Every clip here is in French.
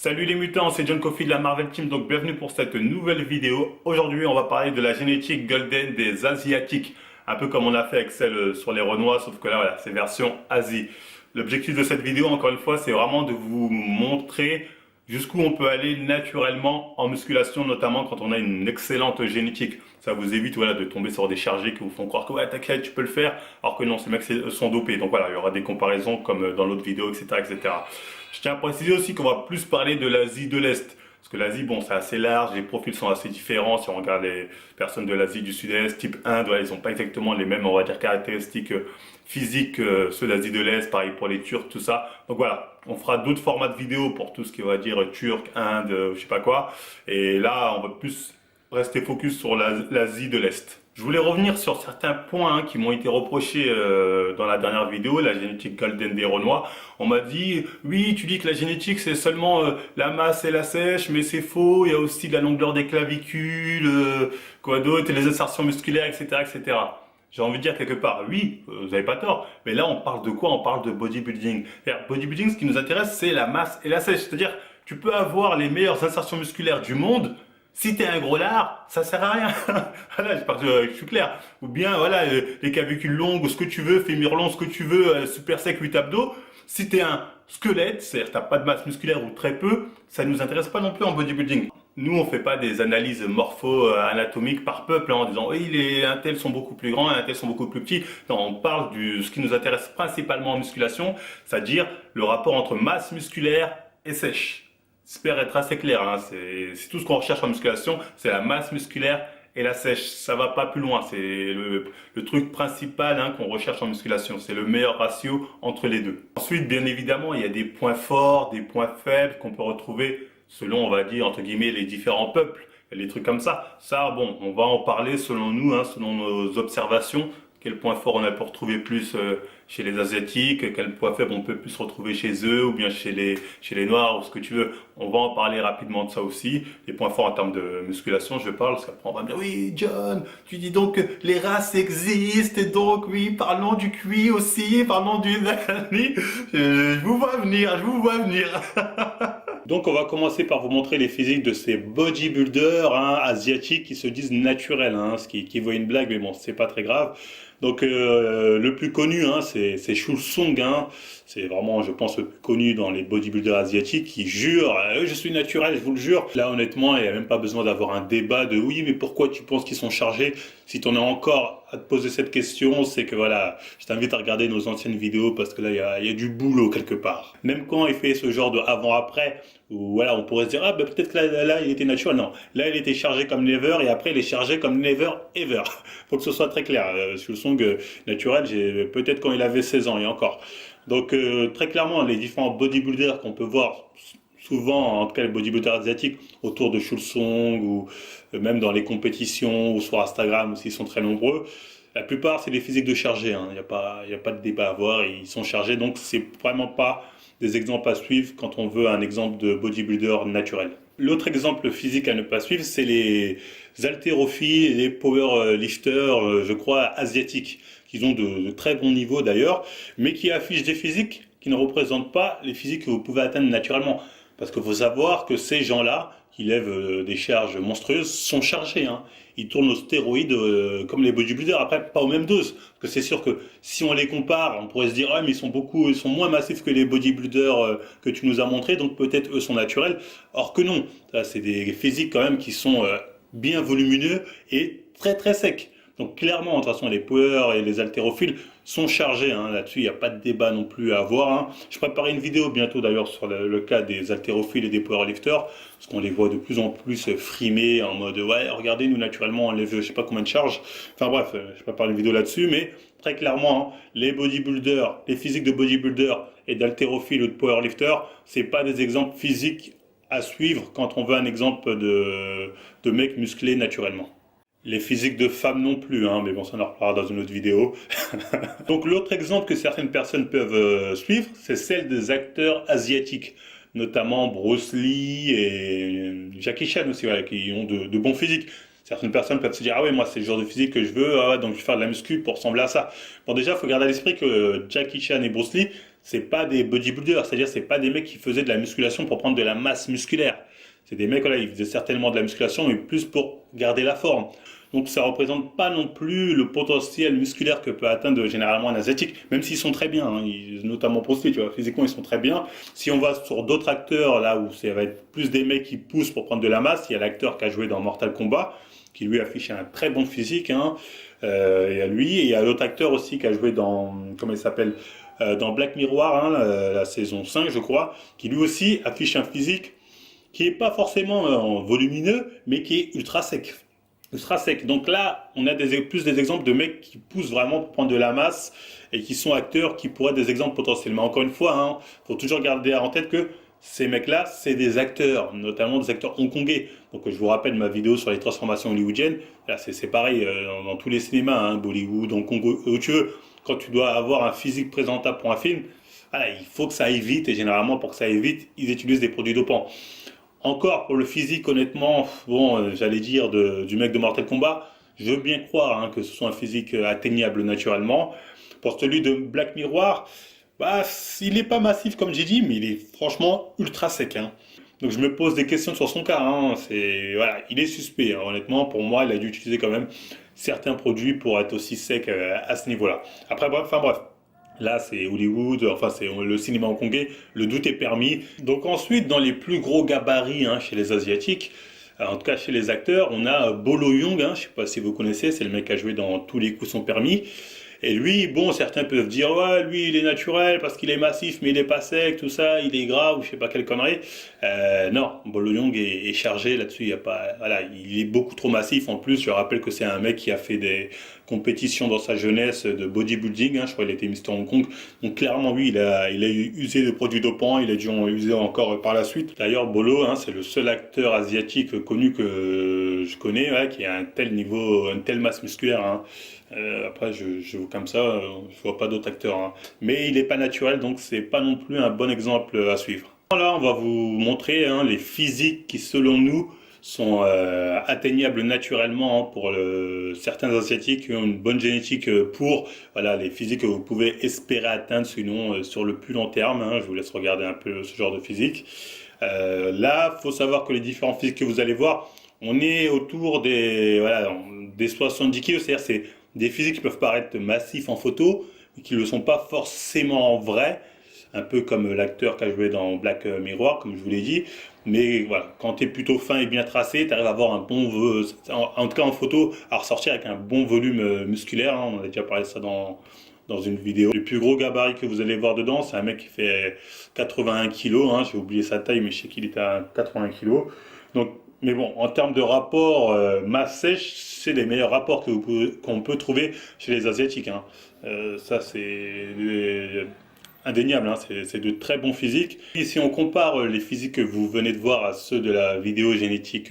Salut les mutants, c'est John Coffey de la Marvel Team, donc bienvenue pour cette nouvelle vidéo. Aujourd'hui, on va parler de la génétique golden des Asiatiques, un peu comme on a fait avec celle sur les Renois, sauf que là, voilà, c'est version Asie. L'objectif de cette vidéo, encore une fois, c'est vraiment de vous montrer jusqu'où on peut aller naturellement en musculation, notamment quand on a une excellente génétique. Ça vous évite voilà, de tomber sur des chargés qui vous font croire que ouais, t'inquiète, tu peux le faire, alors que non, ces mecs sont dopés. Donc voilà, il y aura des comparaisons comme dans l'autre vidéo, etc., etc. Je tiens à préciser aussi qu'on va plus parler de l'Asie de l'Est. Parce que l'Asie, bon, c'est assez large, les profils sont assez différents. Si on regarde les personnes de l'Asie du Sud-Est, type Inde, voilà, ils n'ont pas exactement les mêmes, on va dire, caractéristiques physiques que ceux d'Asie de l'Est, pareil pour les Turcs, tout ça. Donc voilà, on fera d'autres formats de vidéos pour tout ce qui va dire Turc, Inde, je sais pas quoi. Et là, on va plus rester focus sur l'Asie de l'Est. Je voulais revenir sur certains points qui m'ont été reprochés dans la dernière vidéo, la génétique golden des Renois. On m'a dit, oui, tu dis que la génétique c'est seulement la masse et la sèche, mais c'est faux, il y a aussi la longueur des clavicules, quoi d'autre, les insertions musculaires, etc., etc. J'ai envie de dire quelque part, oui, vous n'avez pas tort, mais là on parle de quoi? On parle de bodybuilding. Bodybuilding, ce qui nous intéresse, c'est la masse et la sèche. C'est-à-dire, tu peux avoir les meilleures insertions musculaires du monde, si t'es un gros lard, ça sert à rien. Voilà, j'espère que je suis clair. Ou bien, voilà, les clavicules longues, ce que tu veux, fémur long, ce que tu veux, super sec, 8 abdos. Si t'es un squelette, c'est-à-dire que t'as pas de masse musculaire ou très peu, ça ne nous intéresse pas non plus en bodybuilding. Nous, on fait pas des analyses morpho-anatomiques par peuple en disant oui, les un tel sont beaucoup plus grands, un tel sont beaucoup plus petits. Non, on parle de ce qui nous intéresse principalement en musculation, c'est-à-dire le rapport entre masse musculaire et sèche. J'espère être assez clair, hein. C'est tout ce qu'on recherche en musculation, c'est la masse musculaire et la sèche. Ça va pas plus loin, c'est le truc principal hein, qu'on recherche en musculation. C'est le meilleur ratio entre les deux. Ensuite, bien évidemment, il y a des points forts, des points faibles qu'on peut retrouver selon, on va dire, entre guillemets, les différents peuples. Il y a des trucs comme ça. Ça, bon, on va en parler selon nous, hein, selon nos observations. Quel point fort on a pu retrouver plus chez les Asiatiques, quel point faible on peut plus retrouver chez eux, ou bien chez les Noirs, ou ce que tu veux. On va en parler rapidement de ça aussi. Les points forts en termes de musculation, je parle, parce qu'après on va me dire, oui John, tu dis donc que les races existent, et donc oui, parlons du QI aussi, parlons du... je vous vois venir, je vous vois venir. Donc on va commencer par vous montrer les physiques de ces bodybuilders hein, asiatiques qui se disent naturels, hein, ce qui équivaut à une blague, mais bon, c'est pas très grave. Donc le plus connu, hein, c'est Shul Sung, hein. C'est vraiment, je pense, le plus connu dans les bodybuilders asiatiques qui jure, je suis naturel, je vous le jure. Là, honnêtement, il n'y a même pas besoin d'avoir un débat de oui, mais pourquoi tu penses qu'ils sont chargés? Si tu en as encore à te poser cette question, c'est que voilà, je t'invite à regarder nos anciennes vidéos parce que là, il y a du boulot quelque part. Même quand il fait ce genre de avant-après, où voilà, on pourrait se dire, ah, ben peut-être que là, il était naturel. Non, là, il était chargé comme never et après, il est chargé comme never ever. Faut que ce soit très clair. Shul Sung, naturel, j'ai peut-être quand il avait 16 ans et encore. Donc très clairement, les différents bodybuilders qu'on peut voir souvent, en tout cas les bodybuilders asiatiques, autour de Shul Sung ou même dans les compétitions ou sur Instagram aussi, ils sont très nombreux. La plupart, c'est des physiques de chargés. Hein. Il n'y a pas de débat à avoir. Ils sont chargés, donc c'est vraiment pas des exemples à suivre quand on veut un exemple de bodybuilder naturel. L'autre exemple physique à ne pas suivre, c'est les haltérophiles et les powerlifters, je crois, asiatiques, qui ont de très bons niveaux d'ailleurs, mais qui affichent des physiques qui ne représentent pas les physiques que vous pouvez atteindre naturellement. Parce qu'il faut savoir que ces gens-là, qui lèvent des charges monstrueuses, sont chargés. Hein. Ils tournent aux stéroïdes comme les bodybuilders, après pas aux mêmes doses. Parce que c'est sûr que si on les compare, on pourrait se dire ah mais ils sont moins massifs que les bodybuilders que tu nous as montrés, donc peut-être eux sont naturels. Or que non, ça c'est des physiques quand même qui sont bien volumineux et très très secs. Donc clairement, de toute façon, les power et les haltérophiles sont chargés. Hein. Là-dessus, il n'y a pas de débat non plus à avoir. Hein. Je préparerai une vidéo bientôt d'ailleurs sur le cas des haltérophiles et des powerlifters, parce qu'on les voit de plus en plus frimés en mode ouais, regardez, nous naturellement on lève je sais pas combien de charges. Enfin bref, je prépare une vidéo là-dessus, mais très clairement, hein, les bodybuilders, les physiques de bodybuilders et d'haltérophiles ou de powerlifters, c'est pas des exemples physiques à suivre quand on veut un exemple de mec musclé naturellement. Les physiques de femmes non plus, hein, mais bon, ça on en reparlera dans une autre vidéo. Donc l'autre exemple que certaines personnes peuvent suivre, c'est celle des acteurs asiatiques, notamment Bruce Lee et Jackie Chan aussi, voilà, qui ont de bons physiques. Certaines personnes peuvent se dire, ah ouais, moi c'est le genre de physique que je veux, ah ouais, donc je vais faire de la muscu pour ressembler à ça. Bon déjà, il faut garder à l'esprit que Jackie Chan et Bruce Lee, c'est pas des bodybuilders, c'est-à-dire c'est pas des mecs qui faisaient de la musculation pour prendre de la masse musculaire. C'est des mecs, voilà, ils faisaient certainement de la musculation, mais plus pour garder la forme. Donc ça représente pas non plus le potentiel musculaire que peut atteindre généralement un asiatique, même s'ils sont très bien, hein, notamment pour tu vois, physiquement ils sont très bien. Si on va sur d'autres acteurs, là où ça va être plus des mecs qui poussent pour prendre de la masse, il y a l'acteur qui a joué dans Mortal Kombat, qui lui affiche un très bon physique, hein. Il y a lui, et il y a l'autre acteur aussi qui a joué dans, comment il s'appelle, dans Black Mirror, hein, la saison 5 je crois, qui lui aussi affiche un physique qui est pas forcément volumineux, mais qui est ultra sec. Ultra sec. Donc là, on a plus des exemples de mecs qui poussent vraiment pour prendre de la masse et qui sont acteurs qui pourraient être des exemples potentiellement. Encore une fois, hein, faut toujours garder en tête que ces mecs-là, c'est des acteurs, notamment des acteurs hongkongais. Donc je vous rappelle ma vidéo sur les transformations hollywoodiennes. Là, c'est pareil dans tous les cinémas, hein, Bollywood, Hong Kong, où tu veux. Quand tu dois avoir un physique présentable pour un film, voilà, il faut que ça aille vite. Et généralement, pour que ça aille vite, ils utilisent des produits dopants. Encore pour le physique, honnêtement, bon, j'allais dire du mec de Mortal Kombat, je veux bien croire hein, que ce soit un physique atteignable naturellement. Pour celui de Black Mirror, bah, il n'est pas massif comme j'ai dit, mais il est franchement ultra sec, hein. Donc je me pose des questions sur son cas, hein. Voilà, il est suspect, hein. Honnêtement, pour moi, il a dû utiliser quand même certains produits pour être aussi sec à ce niveau-là. Après, bref, enfin bref. Là, c'est Hollywood, enfin c'est le cinéma hongkongais, le doute est permis. Donc ensuite, dans les plus gros gabarits hein, chez les Asiatiques, en tout cas chez les acteurs, on a Bolo Yeung, hein, je ne sais pas si vous connaissez, c'est le mec qui a joué dans Tous les coups sont permis. Et lui, bon, certains peuvent dire, ouais, lui, il est naturel parce qu'il est massif, mais il est pas sec, tout ça, il est gras ou je sais pas quelle connerie. Non, Bolo Yeung est chargé là-dessus. Il y a pas, voilà, il est beaucoup trop massif. En plus, je rappelle que c'est un mec qui a fait des compétitions dans sa jeunesse de bodybuilding. Hein, je crois qu'il était Mister Hong Kong. Donc clairement, oui, il a usé de produits dopants. Il a dû en user encore par la suite. D'ailleurs, Bolo, hein, c'est le seul acteur asiatique connu que je connais, ouais, qui a un tel niveau, une telle masse musculaire. Hein. Après, je comme ça, je vois pas d'autres acteurs, hein. Mais il n'est pas naturel, donc c'est pas non plus un bon exemple à suivre. Là, on va vous montrer hein, les physiques qui, selon nous, sont atteignables naturellement hein, pour certains asiatiques qui ont une bonne génétique pour voilà les physiques que vous pouvez espérer atteindre, sinon sur le plus long terme. Hein, je vous laisse regarder un peu ce genre de physique. Là, faut savoir que les différents physiques que vous allez voir, on est autour des 70 kg, c'est-à-dire c'est des physiques qui peuvent paraître massifs en photo, mais qui ne le sont pas forcément en vrai, un peu comme l'acteur qui a joué dans Black Mirror, comme je vous l'ai dit. Mais voilà, quand tu es plutôt fin et bien tracé, tu arrives à avoir un bon, en tout cas en photo, à ressortir avec un bon volume musculaire. Hein, on a déjà parlé de ça dans une vidéo. Le plus gros gabarit que vous allez voir dedans, c'est un mec qui fait 81 kg. Hein, j'ai oublié sa taille, mais je sais qu'il était à 80 kg. Donc, mais bon, en termes de rapport masse sèche, c'est les meilleurs rapports qu'on peut trouver chez les Asiatiques. Hein. Ça, c'est indéniable, hein. C'est de très bons physiques. Et si on compare les physiques que vous venez de voir à ceux de la vidéo génétique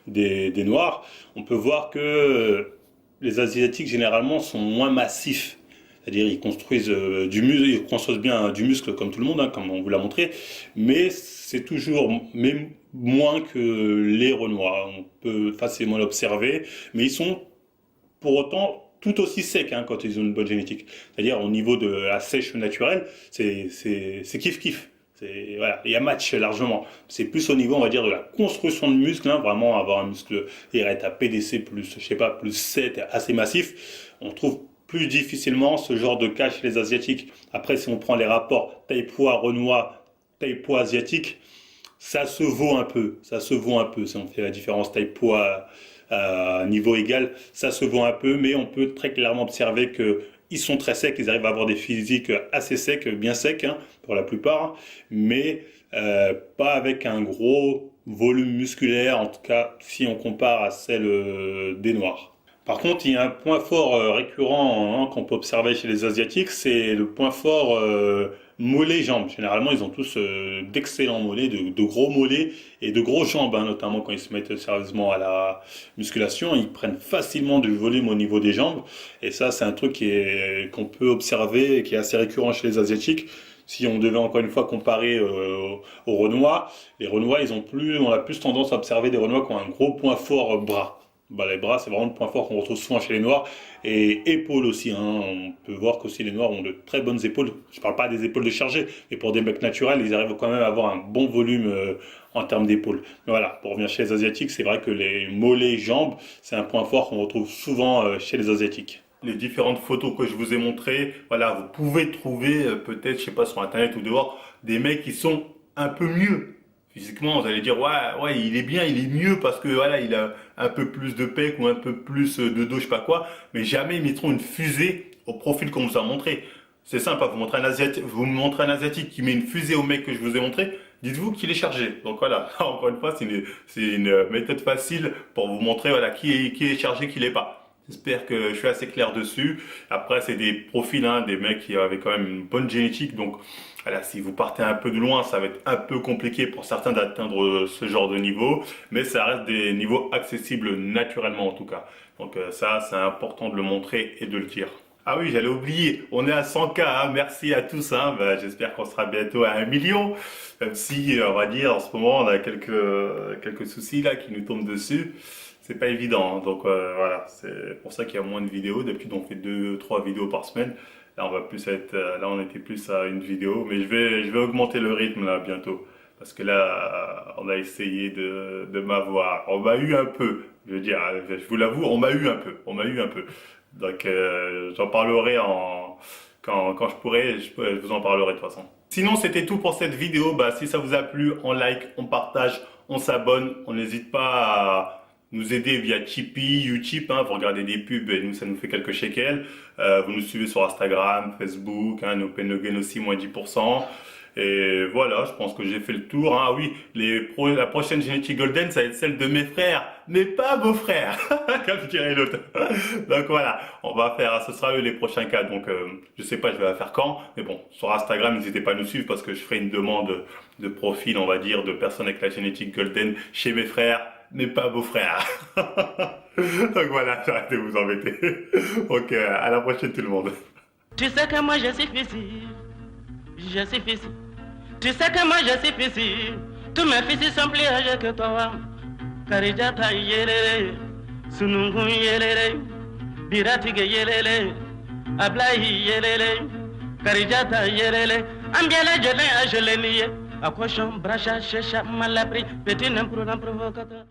des Noirs, on peut voir que les Asiatiques, généralement, sont moins massifs. C'est-à-dire ils construisent du muscle, ils construisent bien du muscle comme tout le monde, hein, comme on vous l'a montré, mais c'est toujours même moins que les Renois. On peut facilement l'observer, mais ils sont pour autant tout aussi secs hein, quand ils ont une bonne génétique. C'est-à-dire au niveau de la sèche naturelle, c'est kiff-kiff. Voilà, il y a match largement. C'est plus au niveau, on va dire, de la construction de muscles, hein, vraiment avoir un muscle à PDC plus, je sais pas, plus 7, assez massif. On trouve plus difficilement ce genre de cas chez les Asiatiques. Après, si on prend les rapports taille-poids Renois, taille-poids asiatique, ça se vaut un peu. Ça se vaut un peu. Si on fait la différence taille-poids à niveau égal, ça se vaut un peu, mais on peut très clairement observer que ils sont très secs, ils arrivent à avoir des physiques assez secs, bien secs hein, pour la plupart, mais pas avec un gros volume musculaire, en tout cas si on compare à celle des Noirs. Par contre, il y a un point fort récurrent hein, qu'on peut observer chez les Asiatiques, c'est le point fort mollets-jambes. Généralement, ils ont tous d'excellents mollets, de gros mollets et de grosses jambes, hein, notamment quand ils se mettent sérieusement à la musculation. Ils prennent facilement du volume au niveau des jambes. Et ça, c'est un truc qu'on peut observer et qui est assez récurrent chez les Asiatiques. Si on devait encore une fois comparer aux Renois, les Renois, on a plus tendance à observer des Renois qui ont un gros point fort bras. Bah, les bras, c'est vraiment le point fort qu'on retrouve souvent chez les noirs. Et épaules aussi, hein. On peut voir qu'aussi les noirs ont de très bonnes épaules. Je parle pas des épaules de chargé, mais pour des mecs naturels, ils arrivent quand même à avoir un bon volume en termes d'épaules. Mais voilà, pour revenir chez les asiatiques, c'est vrai que les mollets, jambes, c'est un point fort qu'on retrouve souvent chez les asiatiques. Les différentes photos que je vous ai montrées, voilà, vous pouvez trouver peut-être, je sais pas, sur internet ou dehors, des mecs qui sont un peu mieux. Physiquement, vous allez dire, ouais, il est bien, il est mieux parce que voilà, il a un peu plus de pec ou un peu plus de dos, je sais pas quoi, mais jamais ils mettront une fusée au profil qu'on vous a montré. C'est simple, hein, vous me montrez un asiatique qui met une fusée au mec que je vous ai montré, dites-vous qu'il est chargé. Donc voilà, encore une fois, c'est une méthode facile pour vous montrer voilà, qui est chargé, qui l'est pas. J'espère que je suis assez clair dessus. Après, c'est des profils, hein, des mecs qui avaient quand même une bonne génétique. Donc, voilà, si vous partez un peu de loin, ça va être un peu compliqué pour certains d'atteindre ce genre de niveau. Mais ça reste des niveaux accessibles naturellement en tout cas. Donc ça, c'est important de le montrer et de le dire. Ah oui, j'allais oublier, on est à 100K, hein. Merci à tous, hein. Bah, j'espère qu'on sera bientôt à 1 million, même si, on va dire, en ce moment, on a quelques soucis là qui nous tombent dessus. C'est pas évident, hein. Donc voilà, c'est pour ça qu'il y a moins de vidéos. D'habitude, on fait 2, 3 vidéos par semaine. Là, on va plus être, là, on était plus à une vidéo, mais je vais augmenter le rythme là bientôt. Parce que là, on a essayé de m'avoir. On m'a eu un peu, je veux dire, je vous l'avoue, on m'a eu un peu. Donc, j'en parlerai quand je pourrai, je vous en parlerai de toute façon. Sinon, c'était tout pour cette vidéo. Bah, si ça vous a plu, on like, on partage, on s'abonne. On n'hésite pas à nous aider via Tipeee, Utip, hein, vous regardez des pubs et nous, ça nous fait quelques shekels. Vous nous suivez sur Instagram, Facebook, hein, nos Pennogen aussi, moins 10%. Et voilà, je pense que j'ai fait le tour. Ah oui, la prochaine génétique golden, ça va être celle de mes frères, mais pas vos frères, comme dirait l'autre. Donc voilà, on va faire, ce sera eux les prochains cas. Donc je sais pas, je vais la faire quand, mais bon, sur Instagram, n'hésitez pas à nous suivre parce que je ferai une demande de profil, on va dire, de personnes avec la génétique golden chez mes frères, mais pas vos frères. Donc voilà, j'arrête de vous embêter. Donc à la prochaine tout le monde. Tu sais que moi je suis fils, je suis fils. Tu sais que moi je suis fils, tous mes fils sont plus âgés que toi. Karijata yelele, Sunungun yelele, Biratige yelele, Ablahi yelele, Karijata yelele, Ambiela jele a jele niye, Akoshon, Bracha, Checha, Malabri, Petit n'improuvant provocateur.